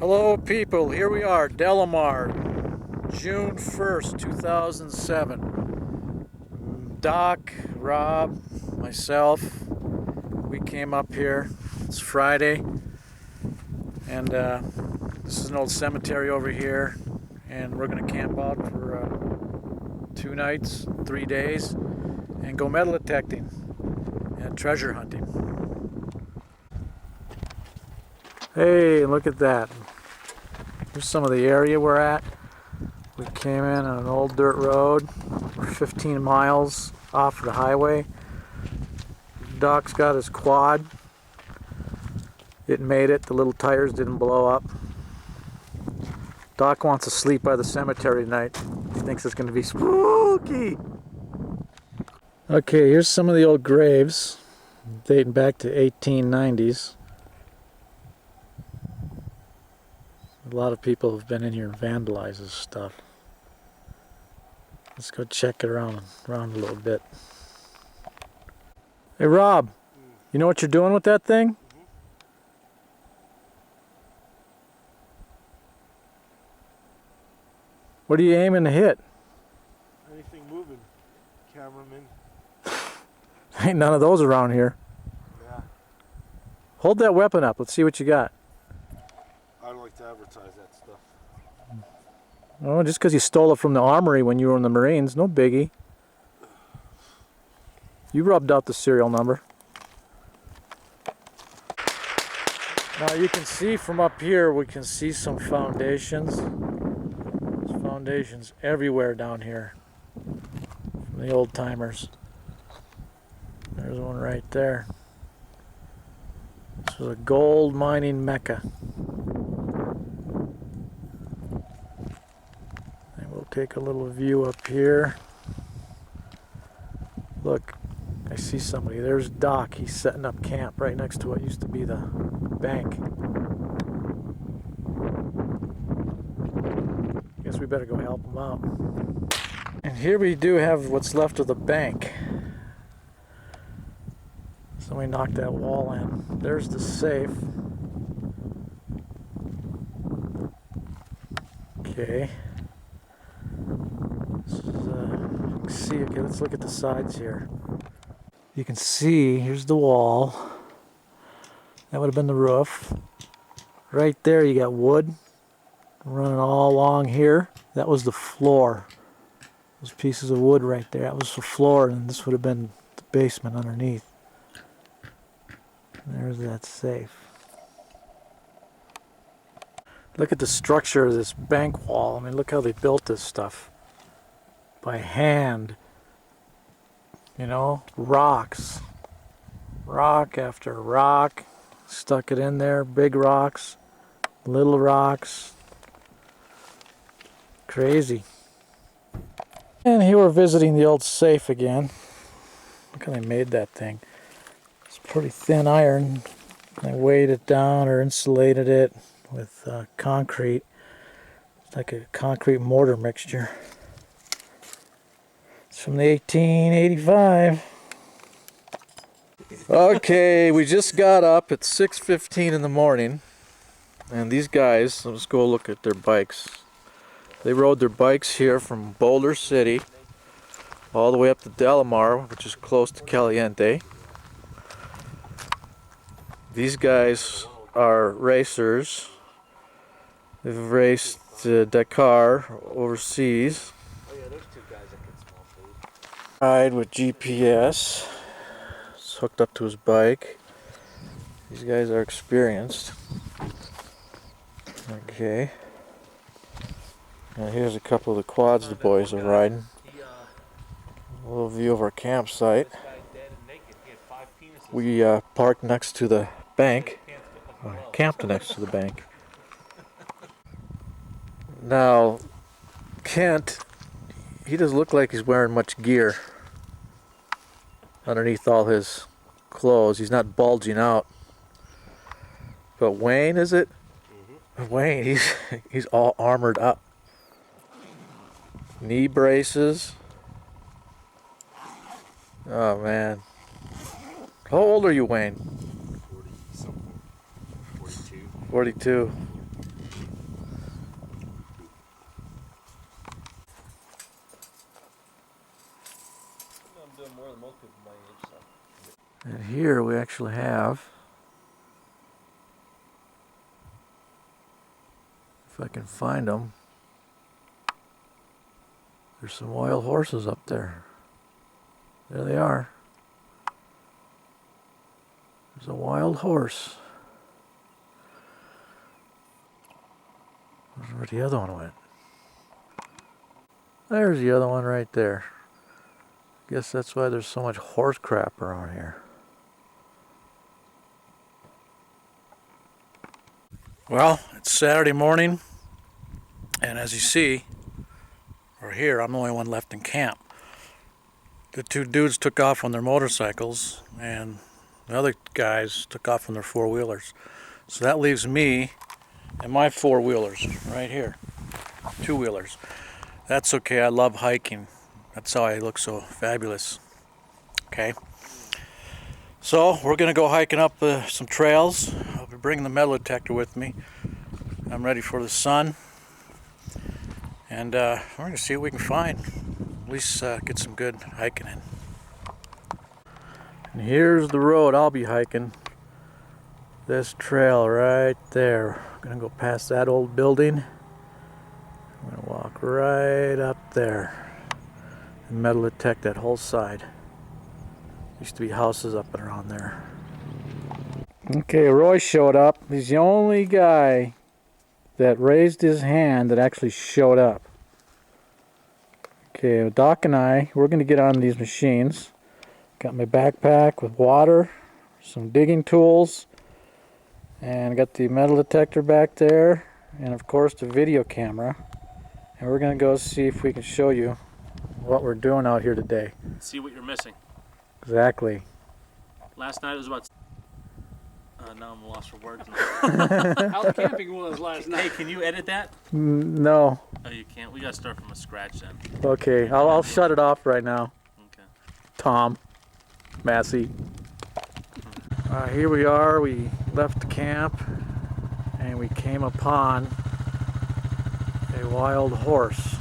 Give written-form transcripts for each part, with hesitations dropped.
Hello people, here we are, Delmar, June 1st, 2007. Doc, Rob, myself, we came up here. It's Friday, and this is an old cemetery over here, and we're going to camp out for 2 nights, 3 days, and go metal detecting and treasure hunting. Hey, look at that. Here's some of the area we're at. We came in on an old dirt road. We're 15 miles off the highway. Doc's got his quad. It made it. The little tires didn't blow up. Doc wants to sleep by the cemetery tonight. He thinks it's going to be spooky. Okay, here's some of the old graves dating back to 1890s. A lot of people have been in here and vandalized this stuff. Let's go check it around a little bit. Hey Rob, you know what you're doing with that thing? What are you aiming to hit? Anything moving, cameraman. Ain't none of those around here. Yeah. Hold that weapon up, let's see what you got. I don't like to advertise that stuff. Oh, just because you stole it from the armory when you were in the Marines, no biggie. You rubbed out the serial number. Now you can see from up here, we can see some foundations. There's foundations everywhere down here from the old timers. There's one right there. This was a gold mining mecca. And we'll take a little view up here. Look, I see somebody. There's Doc. He's setting up camp right next to what used to be the bank. Guess we better go help him out. And here we do have what's left of the bank. Somebody knocked that wall in. There's the safe. Okay. This is, you can see, okay, let's look at the sides here. You can see, here's the wall. That would have been the roof. Right there you got wood running all along here. That was the floor. Those pieces of wood right there, that was the floor, and this would have been the basement underneath. There's that safe. Look at the structure of this bank wall. I mean, look how they built this stuff. By hand. You know, rocks. Rock after rock. Stuck it in there. Big rocks. Little rocks. Crazy. And here we're visiting the old safe again. Look how they made that thing. It's pretty thin iron. They weighed it down or insulated it with concrete. It's like a concrete mortar mixture. It's from the 1885. Okay, we just got up at 6:15 in the morning, and these guys, let's go look at their bikes. They rode their bikes here from Boulder City all the way up to Delmar, which is close to Caliente. These guys are racers. They've raced Dakar overseas. Oh yeah, there's two guys that can smell food. Ride with GPS. It's hooked up to his bike. These guys are experienced. Okay. Now here's a couple of the quads the boys are riding. A little view of our campsite. We parked next to the bank. Camped next to the bank. Now, Kent, he doesn't look like he's wearing much gear underneath all his clothes. He's not bulging out. But Wayne, is it? Mm-hmm. Wayne, he's all armored up. Knee braces. Oh man. How old are you, Wayne? 40-something. 42. 42. And here we actually have, if I can find them, there's some wild horses up there. There they are. There's a wild horse. I wonder where the other one went. There's the other one right there. Guess that's why there's so much horse crap around here. Well, it's Saturday morning, and as you see, or here, I'm the only one left in camp. The two dudes took off on their motorcycles, and the other guys took off on their four-wheelers. So that leaves me and my four-wheelers right here, two-wheelers. That's okay, I love hiking. That's how I look so fabulous. Okay. So we're gonna go hiking up some trails. I'll be bringing the metal detector with me. I'm ready for the sun. And we're gonna see what we can find. At least get some good hiking in. And here's the road I'll be hiking. This trail right there. I'm gonna go past that old building. I'm gonna walk right up there and metal detect that whole side. Used to be houses up and around there. Okay, Roy showed up. He's the only guy that raised his hand that actually showed up. Okay, Doc and I, we're going to get on these machines. Got my backpack with water, some digging tools, and got the metal detector back there, and of course the video camera. And we're going to go see if we can show you what we're doing out here today. See what you're missing. Exactly. Last night it was about... now I'm lost for words now. How the camping was last night. Hey, can you edit that? No. Oh, you can't? We gotta start from a scratch then. Okay, I'll shut it off right now. Okay. Tom Massey. Here we are. We left camp and we came upon a wild horse.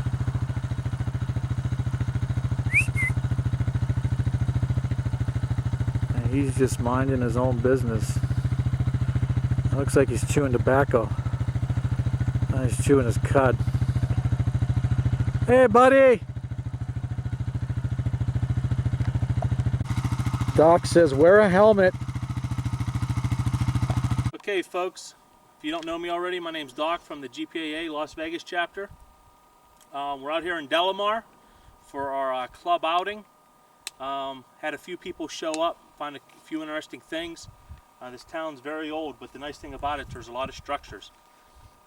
And he's just minding his own business. It looks like he's chewing tobacco. Now he's chewing his cud. Hey, buddy! Doc says wear a helmet. Okay, folks. If you don't know me already, my name's Doc from the GPAA Las Vegas chapter. We're out here in Delmar for our club outing. Had a few people show up, find a few interesting things. This town's very old, but the nice thing about it, there's a lot of structures.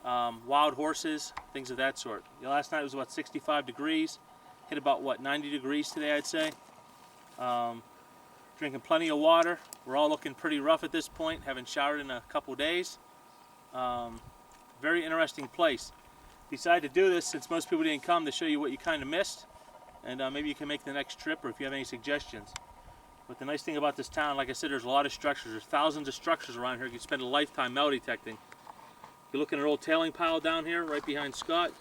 Wild horses, things of that sort. Last night was about 65 degrees. Hit about, what, 90 degrees today, I'd say. Drinking plenty of water. We're all looking pretty rough at this point, haven't showered in a couple days. Very interesting place. Decided to do this since most people didn't come to show you what you kind of missed. And maybe you can make the next trip, or if you have any suggestions. But the nice thing about this town, like I said, there's a lot of structures. There's thousands of structures around here. You can spend a lifetime metal detecting. You're looking at an old tailing pile down here, right behind Scott.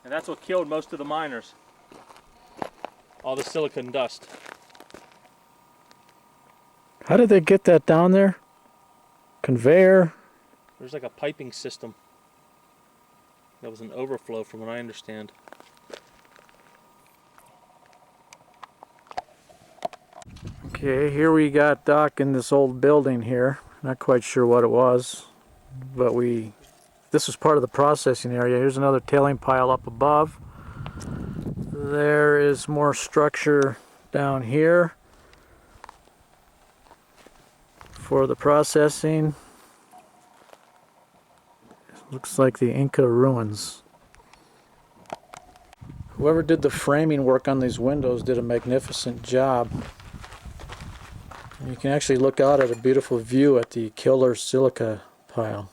And that's what killed most of the miners. All the silicon dust. How did they get that down there? Conveyor? There's like a piping system. That was an overflow from what I understand. Okay, here we got Doc in this old building here. Not quite sure what it was, but this was part of the processing area. Here's another tailing pile up above. There is more structure down here for the processing. Looks like the Inca ruins. Whoever did the framing work on these windows did a magnificent job. And you can actually look out at a beautiful view at the killer silica pile.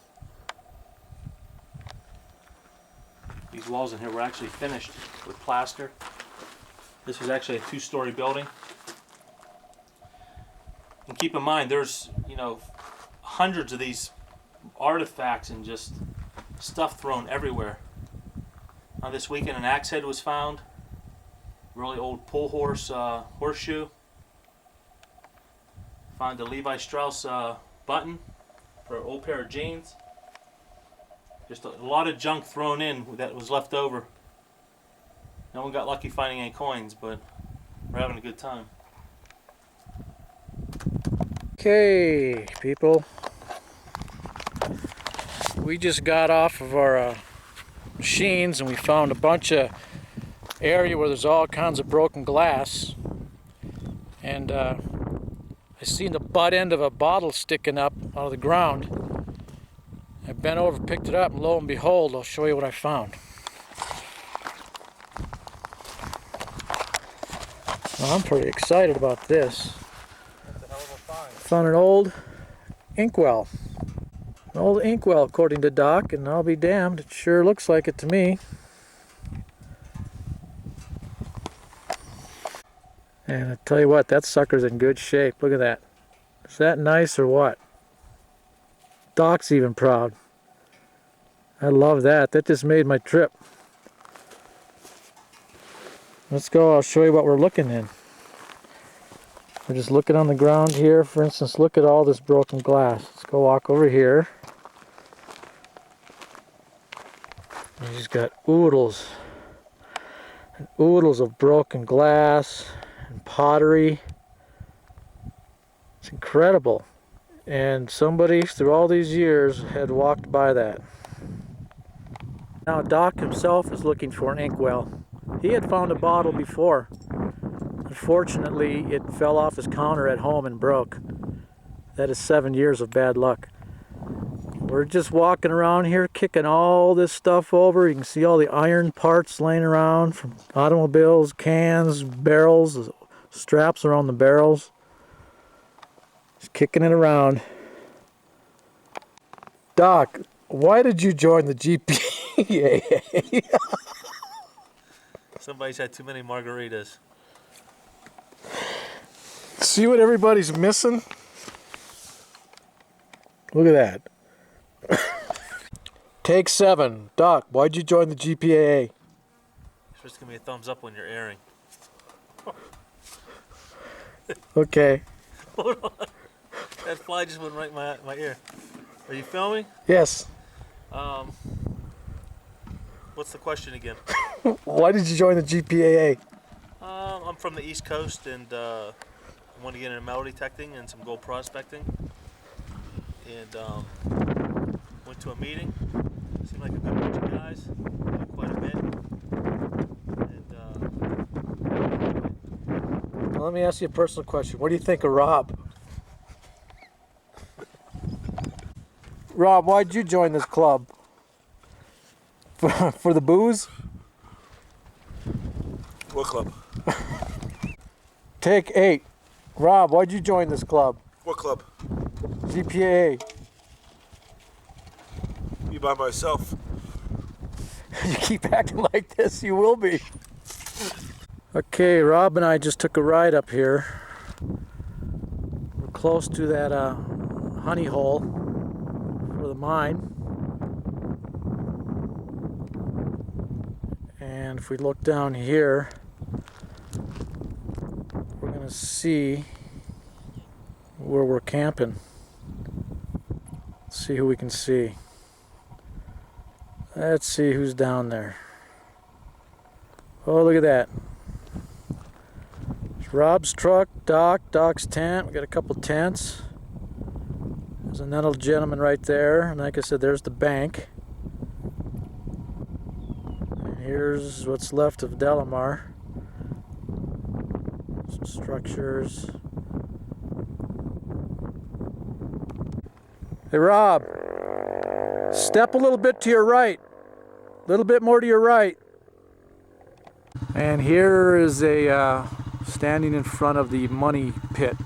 These walls in here were actually finished with plaster. This was actually a two-story building. And keep in mind, there's, hundreds of these artifacts and just stuff thrown everywhere. This weekend, an axe head was found really old pull horse horseshoe. Found a Levi Strauss button for an old pair of jeans. Just a lot of junk thrown in that was left over. No one got lucky finding any coins, but we're having a good time. Okay, people. We just got off of our machines and we found a bunch of area where there's all kinds of broken glass. And I seen the butt end of a bottle sticking up out of the ground. I bent over, picked it up, and lo and behold, I'll show you what I found. Well, I'm pretty excited about this. That's a hell of a find. Found an old inkwell. An old inkwell, according to Doc, and I'll be damned, it sure looks like it to me. And I tell you what, that sucker's in good shape. Look at that. Is that nice or what? Doc's even proud. I love that. That just made my trip. Let's go. I'll show you what we're looking in. We're just looking on the ground here. For instance, look at all this broken glass. Let's go walk over here. You just got oodles and oodles of broken glass and pottery. It's incredible. And somebody through all these years had walked by that. Now Doc himself is looking for an inkwell. He had found a bottle before. Unfortunately, it fell off his counter at home and broke. That is 7 years of bad luck. We're just walking around here kicking all this stuff over. You can see all the iron parts laying around from automobiles, cans, barrels, the straps around the barrels. Just kicking it around. Doc, why did you join the GPAA? Somebody's had too many margaritas. See what everybody's missing? Look at that. Take 7. Doc, why'd you join the GPAA? You're supposed to give me a thumbs up when you're airing. Okay. Hold on. That fly just went right in my ear. Are you filming? Yes. What's the question again? Why did you join the GPAA? I'm from the East Coast and I want to get into metal detecting and some gold prospecting. And went to a meeting. Seemed like a good bunch of guys. Quite a bit. And Well, let me ask you a personal question. What do you think of Rob? Rob, why'd you join this club? For the booze? What club? Take 8. Rob, why'd you join this club? What club? GPAA. Me by myself. You keep acting like this, you will be. Okay, Rob and I just took a ride up here. We're close to that honey hole for the mine. And if we look down here, we're going to see where we're camping. Let's see who we can see. Let's see who's down there. Oh, look at that. There's Rob's truck, Doc's tent. We got a couple tents. There's another gentleman right there. And like I said, there's the bank. And here's what's left of Delmar. Some structures. Hey, Rob. Step a little bit to your right. A little bit more to your right. And here is a standing in front of the money pit.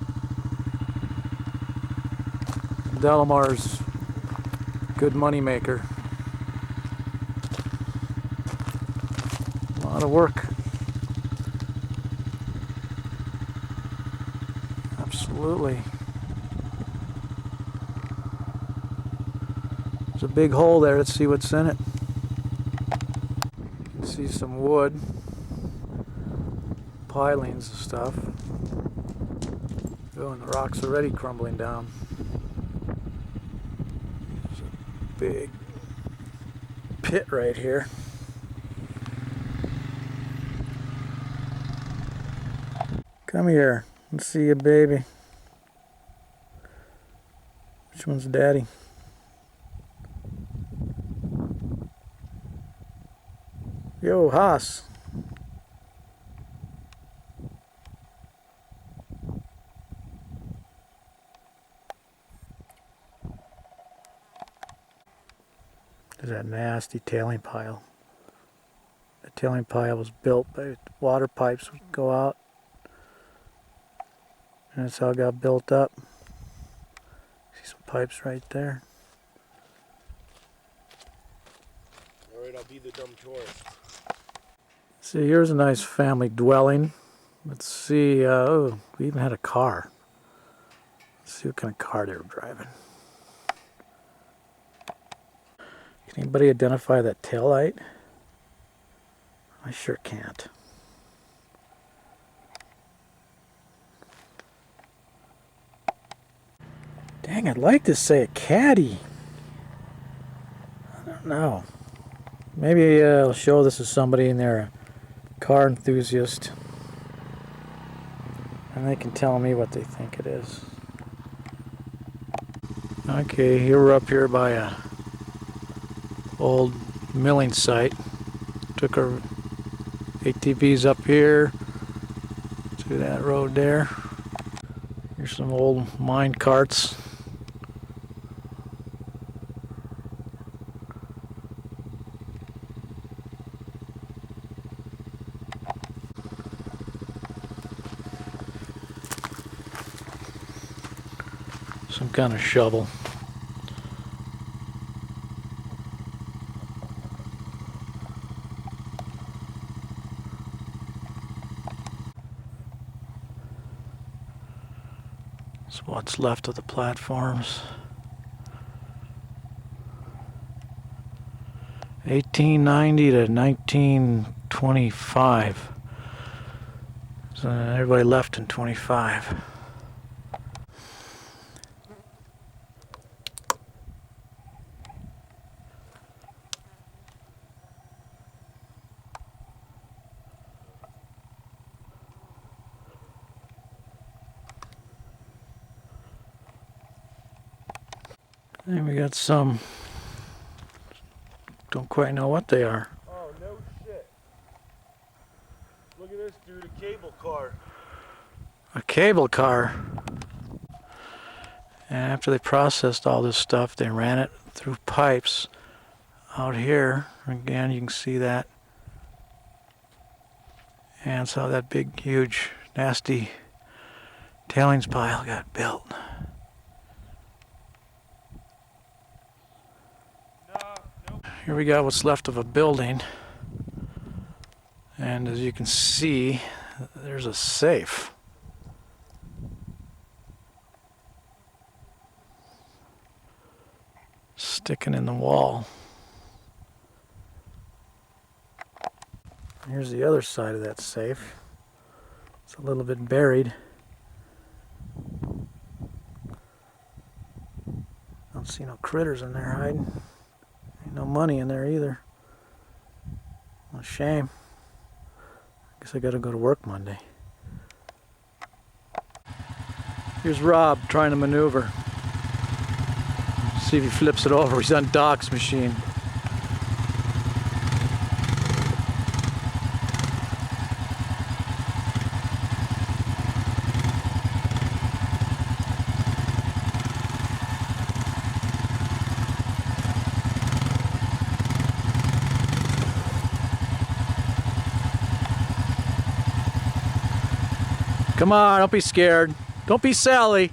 Delmar's good money maker. A lot of work. Absolutely. There's a big hole there. Let's see what's in it. You can see some wood. pilings and stuff. Oh, and the rock's already crumbling down. There's a big pit right here. Come here. Let's see you, baby. Which one's daddy? Yo, Haas. There's that nasty tailing pile. The tailing pile was built by water pipes would go out. And that's how it got built up. See some pipes right there. Alright, I'll be the dumb tourist. See, here's a nice family dwelling. Let's see, oh, we even had a car. Let's see what kind of car they were driving. Can anybody identify that taillight? I sure can't. Dang, I'd like to say a caddy. I don't know. Maybe I'll show this to somebody in there, a car enthusiast, and they can tell me what they think it is. Okay, here we're up here by a old milling site. Took our ATVs up here to that road there. Here's some old mine carts. Some kind of shovel. It's what's left of the platforms. 1890 to 1925. So everybody left in 25. And we got some, don't quite know what they are. Oh, no shit. Look at this, dude, a cable car. A cable car. And after they processed all this stuff, they ran it through pipes out here. Again, you can see that. And so that big, huge, nasty tailings pile got built. Here we got what's left of a building, and as you can see, there's a safe. Sticking in the wall. Here's the other side of that safe. It's a little bit buried. Don't see no critters in there hiding. Ain't no money in there either. Well, shame. Guess I gotta go to work Monday. Here's Rob trying to maneuver. See if he flips it over. He's on Doc's machine. Come on, don't be scared. Don't be Sally.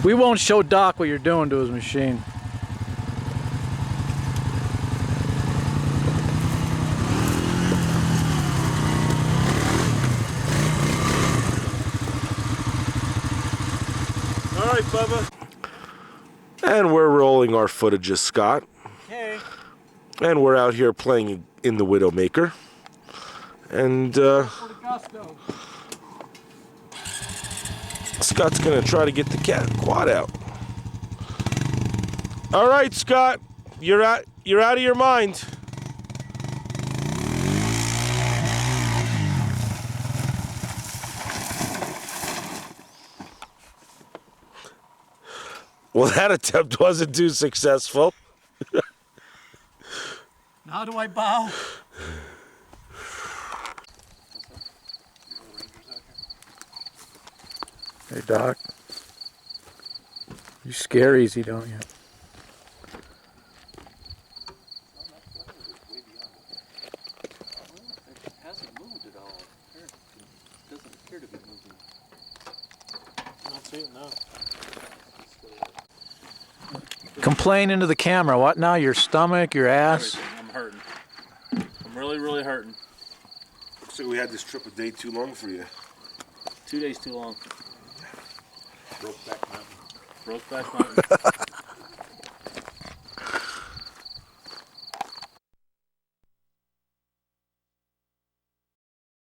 We won't show Doc what you're doing to his machine. All right, Bubba. And we're rolling our footages, Scott. Okay. And we're out here playing in the Widowmaker. And Scott's gonna try to get the quad out. All right, Scott, you're out of your mind. Well, that attempt wasn't too successful. How do I bow? Hey, Doc. You scare easy, don't you? It hasn't moved at all. It doesn't appear to be moving. I don't see it now. Complain into the camera. What now? Your stomach, your ass? Everything. I'm hurting. I'm really, really hurting. Looks like we had this trip a day too long for you. 2 days too long. Brokeback Mountain. Brokeback Mountain.